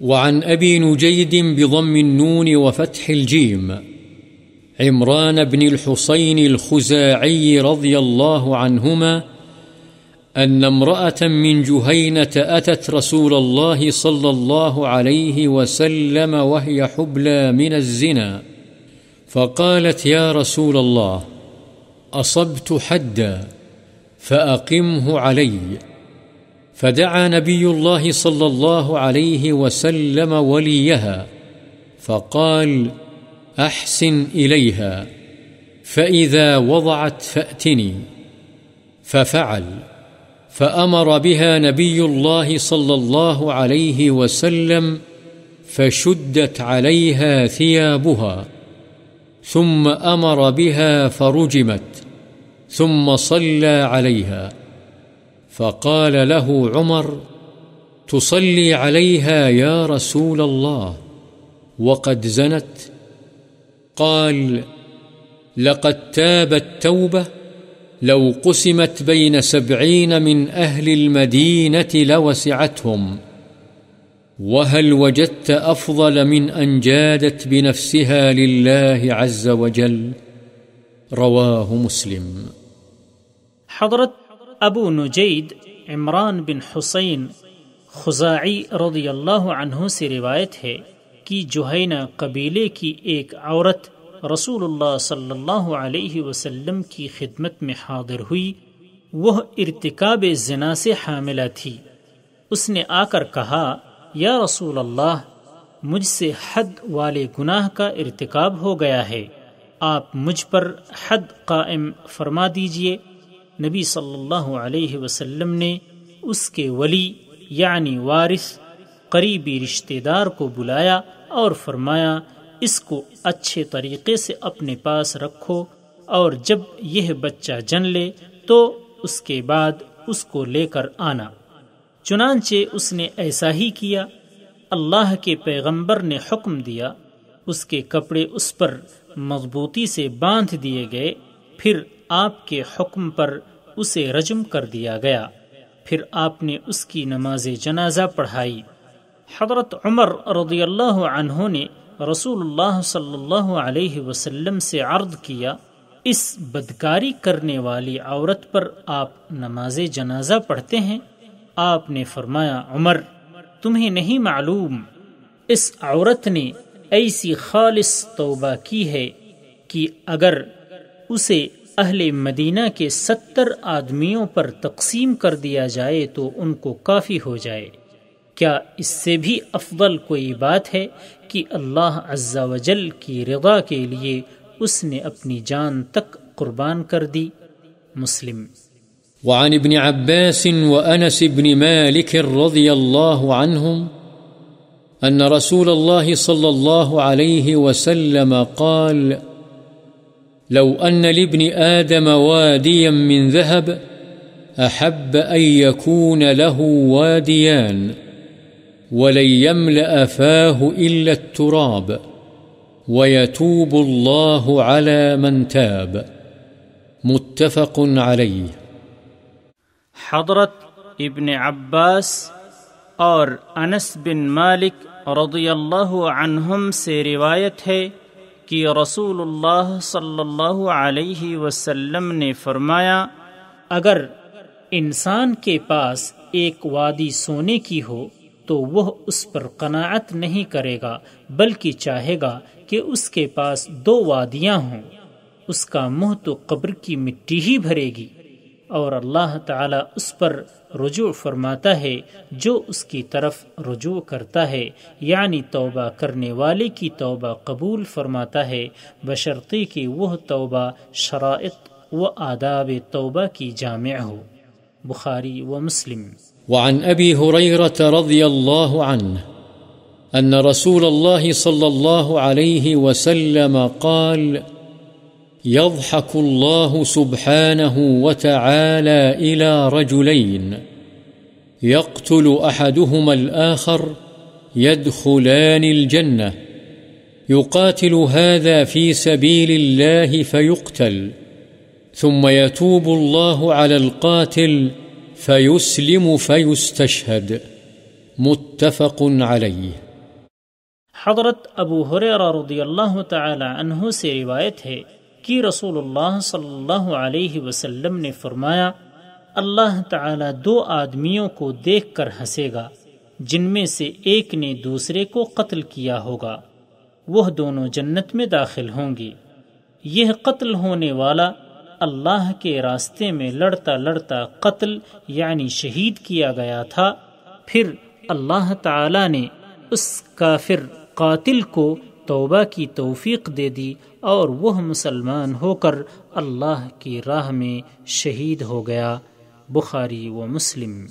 وعن أبي نجيد بضم النون وفتح الجيم عمران بن الحصين الخزاعي رضي الله عنهما أن امرأة من جهينة أتت رسول الله صلى الله عليه وسلم وهي حبلى من الزنا، فقالت: يا رسول الله، أصبت حدا فأقمه علي. فدعا نبي الله صلى الله عليه وسلم وليها فقال: أحسن إليها، فإذا وضعت فأتني. ففعل، فأمر بها نبي الله صلى الله عليه وسلم فشدت عليها ثيابها، ثم أمر بها فرجمت، ثم صلى عليها. فقال له عمر: تصلي عليها يا رسول الله وقد زنت؟ قال: لقد تابت توبة لو قسمت بين 70 من أهل المدينة لوسعتهم، وهل وجدت أفضل من أن جادت بنفسها لله عز وجل؟ رواه مسلم. حضرت ابو نجید عمران بن حسین خزاعی رضی اللہ عنہ سے روایت ہے کہ جہینہ قبیلے کی ایک عورت رسول اللہ صلی اللہ علیہ وسلم کی خدمت میں حاضر ہوئی. وہ ارتکاب زنا سے حاملہ تھی. اس نے آ کر کہا: یا رسول اللہ، مجھ سے حد والے گناہ کا ارتکاب ہو گیا ہے، آپ مجھ پر حد قائم فرما دیجئے. نبی صلی اللہ علیہ وسلم نے اس کے ولی یعنی وارث قریبی رشتہ دار کو بلایا اور فرمایا: اس کو اچھے طریقے سے اپنے پاس رکھو، اور جب یہ بچہ جن لے تو اس کے بعد اس کو لے کر آنا. چنانچہ اس نے ایسا ہی کیا. اللہ کے پیغمبر نے حکم دیا، اس کے کپڑے اس پر مضبوطی سے باندھ دیے گئے. پھر آپ کے حکم پر اسے رجم کر دیا گیا. پھر آپ نے اس کی نماز جنازہ پڑھائی. حضرت عمر رضی اللہ عنہ نے رسول اللہ صلی اللہ علیہ وسلم سے عرض کیا: اس بدکاری کرنے والی عورت پر آپ نماز جنازہ پڑھتے ہیں؟ آپ نے فرمایا: عمر، تمہیں نہیں معلوم اس عورت نے ایسی خالص توبہ کی ہے کہ اگر اسے اہل مدینہ کے 70 آدمیوں پر تقسیم کر دیا جائے تو ان کو کافی ہو جائے. کیا اس سے بھی افضل کوئی بات ہے کہ اللہ عز و جل کی رضا کے لیے اس نے اپنی جان تک قربان کر دی؟ مسلم. وعن ابن عباس وأنس بن مالك رضي الله عنهم أن رسول الله صلى الله عليه وسلم قال: لو أن لابن آدم واديا من ذهب أحب أن يكون له واديان ولن يملأ فاه إلا التراب ويتوب الله على من تاب. متفق عليه. حضرت ابن عباس اور انس بن مالک رضی اللہ عنہم سے روایت ہے کہ رسول اللہ صلی اللہ علیہ وسلم نے فرمایا: اگر انسان کے پاس ایک وادی سونے کی ہو تو وہ اس پر قناعت نہیں کرے گا، بلکہ چاہے گا کہ اس کے پاس 2 وادیاں ہوں. اس کا منہ تو قبر کی مٹی ہی بھرے گی، اور اللہ تعالی اس پر رجوع فرماتا ہے جو اس کی طرف رجوع کرتا ہے، یعنی توبہ کرنے والے کی توبہ قبول فرماتا ہے، بشرطے کہ وہ توبہ شرائط و آداب توبہ کی جامع ہو. بخاری و مسلم. وعن أبي هريرة رضي الله عنه أن رسول الله صلى الله عليه وسلم قال: يضحك الله سبحانه وتعالى إلى رجلين يقتل أحدهما الآخر يدخلان الجنة، يقاتل هذا في سبيل الله فيقتل، ثم يتوب الله على القاتل فيسلم فيستشهد. متفق عليه. حضرت ابو ہریرہ رضی اللہ تعالی عنہ سے روایت ہے کہ رسول اللہ صلی اللہ علیہ وسلم نے فرمایا، اللہ تعالی دو آدمیوں کو دیکھ کر ہنسے گا جن میں سے ایک نے دوسرے کو قتل کیا ہوگا، وہ دونوں جنت میں داخل ہوں گی۔ یہ قتل ہونے والا اللہ کے راستے میں لڑتا لڑتا قتل یعنی شہید کیا گیا تھا، پھر اللہ تعالی نے اس کافر قاتل کو توبہ کی توفیق دے دی اور وہ مسلمان ہو کر اللہ کی راہ میں شہید ہو گیا۔ بخاری و مسلم۔